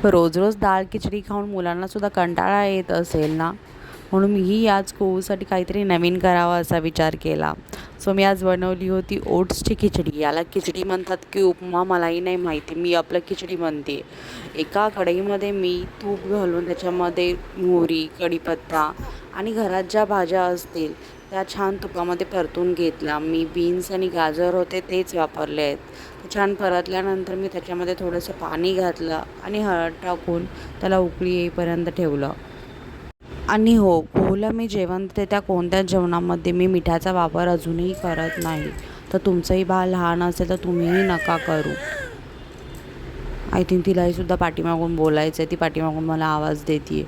रोज रोज डाळ खिचडी खाऊन मुलांनासुद्धा कंटाळा येत असेल ना, म्हणून मीही आज कोहूसाठी काहीतरी नवीन करावं असा विचार केला. सो मी आज बनवली होती ओट्सची खिचडी. याला खिचडी म्हणतात की उपमा मलाही नाही माहिती, मी आपलं खिचडी म्हणते. एका कढईमध्ये मी तूप घालून त्याच्यामध्ये मोहरी, कढीपत्ता आणि घरात ज्या भाज्या असतील त्या छान तुपामध्ये परतून घेतल्या. मी बीन्स आणि गाजर होते तेच वापरले आहेत. ते छान परतल्यानंतर मी त्याच्यामध्ये थोडंसं पाणी घातलं आणि हळद टाकून त्याला उकळी येईपर्यंत ठेवलं. आणि हो, पोहला मी जेवण देते त्या कोणत्याच जेवणामध्ये मी मिठाचा वापर अजूनही करत नाही. तर तुमचंही बाळ लहान असेल तर तुम्हीही नका करू. आय थिंक तिलाही सुद्धा पाठीमागून बोलायचं आहे, ती पाठीमागून मला आवाज देते.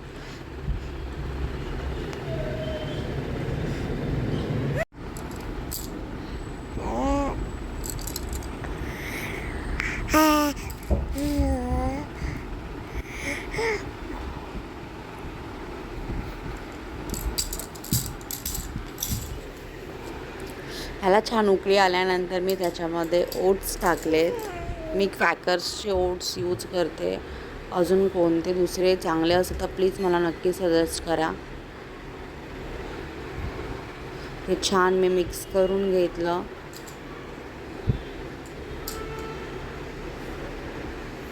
ह्याला छान उकळी आल्यानंतर मी त्याच्यामध्ये ओट्स टाकलेत. मी क्वॅकर्सचे ओट्स यूज करते. अजून कोणते दुसरे चांगले असेल तर प्लीज मला नक्की सजेस्ट करा. हे छान मी मिक्स करून घेतलं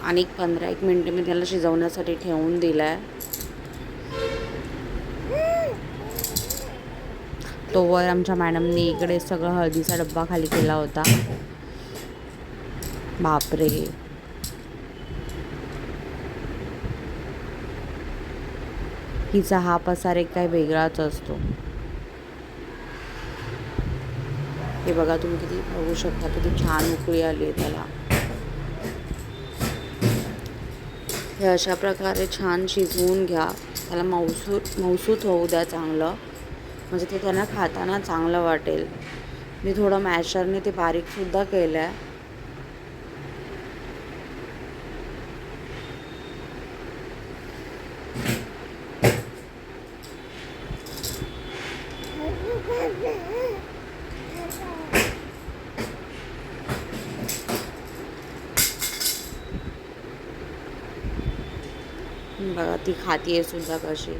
आणि 15-1 मिनटं मी त्याला शिजवण्यासाठी ठेवून दिलं आहे. तोवर आमच्या मॅडमनी इकडे सगळं हळदीचा डब्बा खाली केला होता. बापरे, हिचा हा पसार एक काही वेगळाच असतो. हे बघा, तुम्ही किती बघू शकता किती छान उकळी आली आहे त्याला. हे अशा प्रकारे छान शिजवून घ्या. त्याला मऊसूत होऊ द्या चांगलं, म्हणजे ते त्यांना खाताना चांगलं वाटेल. मी थोडं मॅशरने ते बारीकसुद्धा केलं आहे. बघा ती खाती आहे सुद्धा कशी.